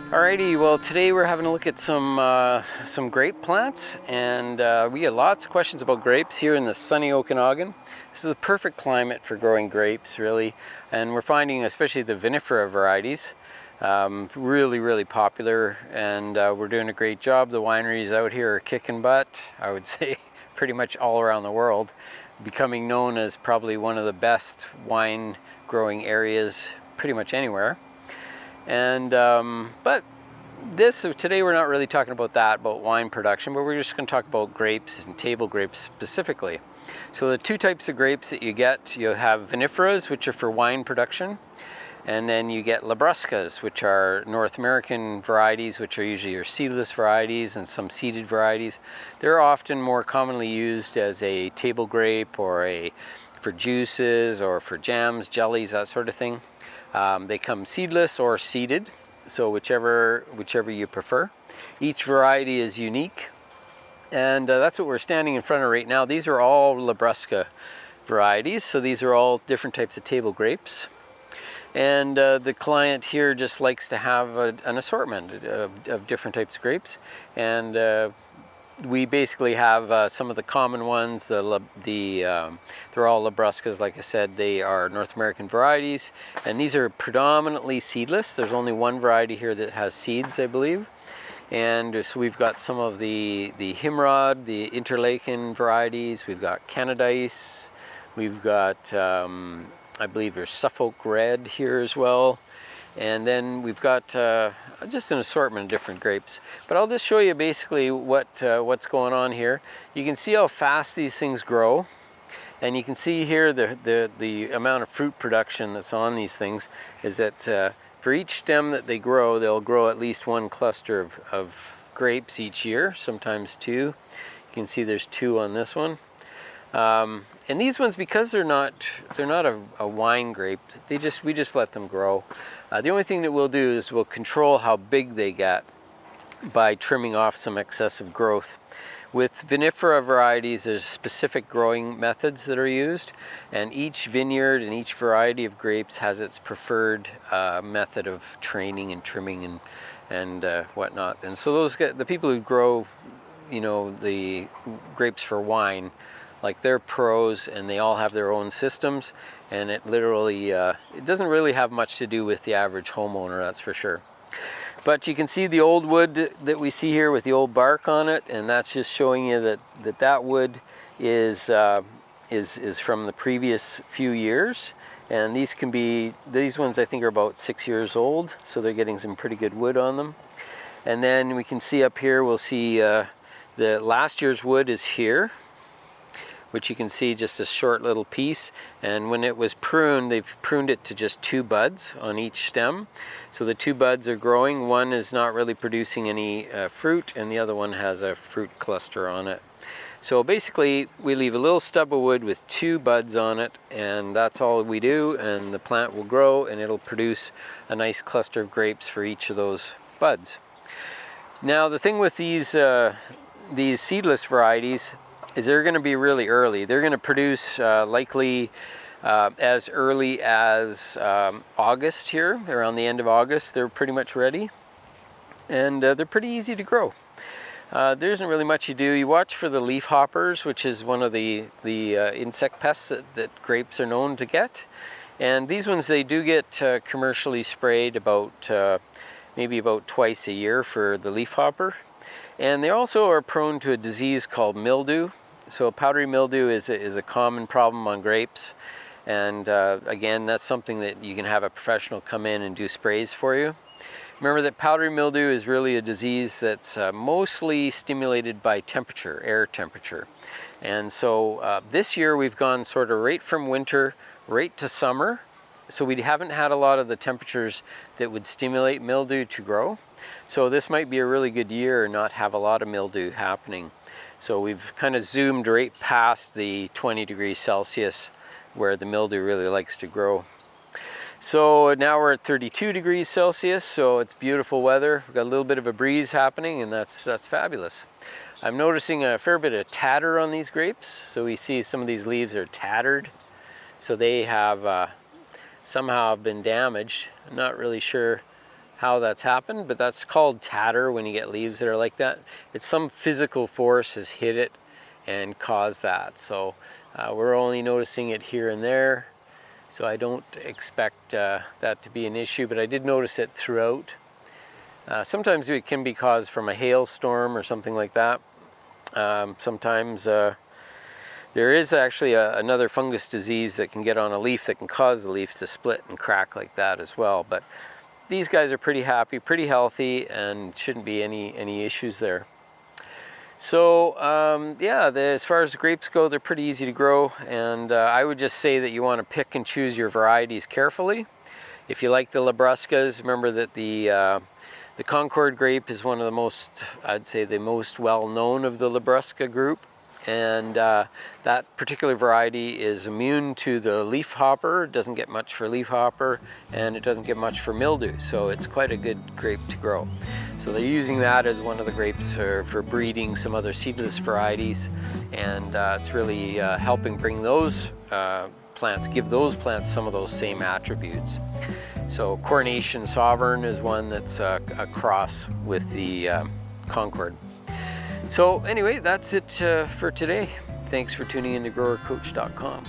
Alrighty, well today we're having a look at some grape plants, and we get lots of questions about grapes here in the sunny Okanagan. This is a perfect climate for growing grapes, really, and we're finding especially the vinifera varieties really popular, and we're doing a great job. The wineries out here are kicking butt, I would say, pretty much all around the world, becoming known as probably one of the best wine growing areas pretty much anywhere. And but today we're not really talking about that, about wine production, but we're just going to talk about grapes and table grapes specifically. So the two types of grapes that you get, you have viniferas, which are for wine production, and then you get Labruscas, which are North American varieties, which are usually your seedless varieties and some seeded varieties. They're often more commonly used as a table grape or for juices or for jams, jellies, that sort of thing. They come seedless or seeded, so whichever you prefer. Each variety is unique, and that's what we're standing in front of right now. These are all Labrusca varieties, so these are all different types of table grapes. And the client here just likes to have an assortment of different types of grapes, and we basically have some of the common ones. They're all Labruscas, like I said. They are North American varieties, and these are predominantly seedless. There's only one variety here that has seeds, I believe. And so we've got some of the Himrod, the Interlaken varieties. We've got Canadice. We've got, I believe there's Suffolk Red here as well. And then we've got just an assortment of different grapes. But I'll just show you basically what's going on here. You can see how fast these things grow. And you can see here the amount of fruit production that's on these things is that for each stem that they grow, they'll grow at least one cluster of grapes each year, sometimes two. You can see there's two on this one. And these ones, because they're not a wine grape, we just let them grow. The only thing that we'll do is we'll control how big they get by trimming off some excessive growth. With vinifera varieties, there's specific growing methods that are used, and each vineyard and each variety of grapes has its preferred method of training and trimming and whatnot. And so the people who grow, the grapes for wine, like they're pros, and they all have their own systems, and it literally it doesn't really have much to do with the average homeowner, that's for sure. But you can see the old wood that we see here with the old bark on it, and that's just showing you that wood is from the previous few years. And these ones I think are about 6 years old, so they're getting some pretty good wood on them. And then we can see up here, we'll see the last year's wood is here, which you can see just a short little piece. And when it was pruned, they've pruned it to just 2 buds on each stem. So the 2 buds are growing. One is not really producing any fruit, and the other one has a fruit cluster on it. So basically, we leave a little stub of wood with 2 buds on it, and that's all we do, and the plant will grow, and it'll produce a nice cluster of grapes for each of those buds. Now, the thing with these seedless varieties is they're going to be really early. They're going to produce likely as early as August here, around the end of August. They're pretty much ready, and they're pretty easy to grow. There isn't really much you do. You watch for the leaf hoppers, which is one of the insect pests that grapes are known to get. And these ones, they do get commercially sprayed maybe about twice a year for the leaf hopper. And they also are prone to a disease called mildew. So powdery mildew is a common problem on grapes. And again, that's something that you can have a professional come in and do sprays for you. Remember that powdery mildew is really a disease that's mostly stimulated by temperature, air temperature. And so this year we've gone sort of right from winter right to summer. So we haven't had a lot of the temperatures that would stimulate mildew to grow. So this might be a really good year and not have a lot of mildew happening. So we've kind of zoomed right past the 20 degrees Celsius where the mildew really likes to grow. So now we're at 32 degrees Celsius, so it's beautiful weather. We've got a little bit of a breeze happening, and that's fabulous. I'm noticing a fair bit of tatter on these grapes. So we see some of these leaves are tattered. So they have somehow been damaged. I'm not really sure how that's happened, but that's called tatter when you get leaves that are like that. It's some physical force has hit it and caused that. So we're only noticing it here and there, so I don't expect that to be an issue, but I did notice it throughout. Sometimes it can be caused from a hailstorm or something like that. Sometimes there is actually another fungus disease that can get on a leaf that can cause the leaf to split and crack like that as well. But these guys are pretty happy, pretty healthy, and shouldn't be any issues there. So yeah, as far as the grapes go, they're pretty easy to grow, and I would just say that you want to pick and choose your varieties carefully. If you like the Labruscas, remember that the Concord grape is one of the most, I'd say the most well-known of the Labrusca group. And that particular variety is immune to the leaf hopper. It doesn't get much for leaf hopper, and it doesn't get much for mildew, so it's quite a good grape to grow. So they're using that as one of the grapes for breeding some other seedless varieties, and it's really helping bring those plants, give those plants some of those same attributes. So Coronation Sovereign is one that's a cross with the Concord. So anyway, that's it for today. Thanks for tuning in to GrowerCoach.com.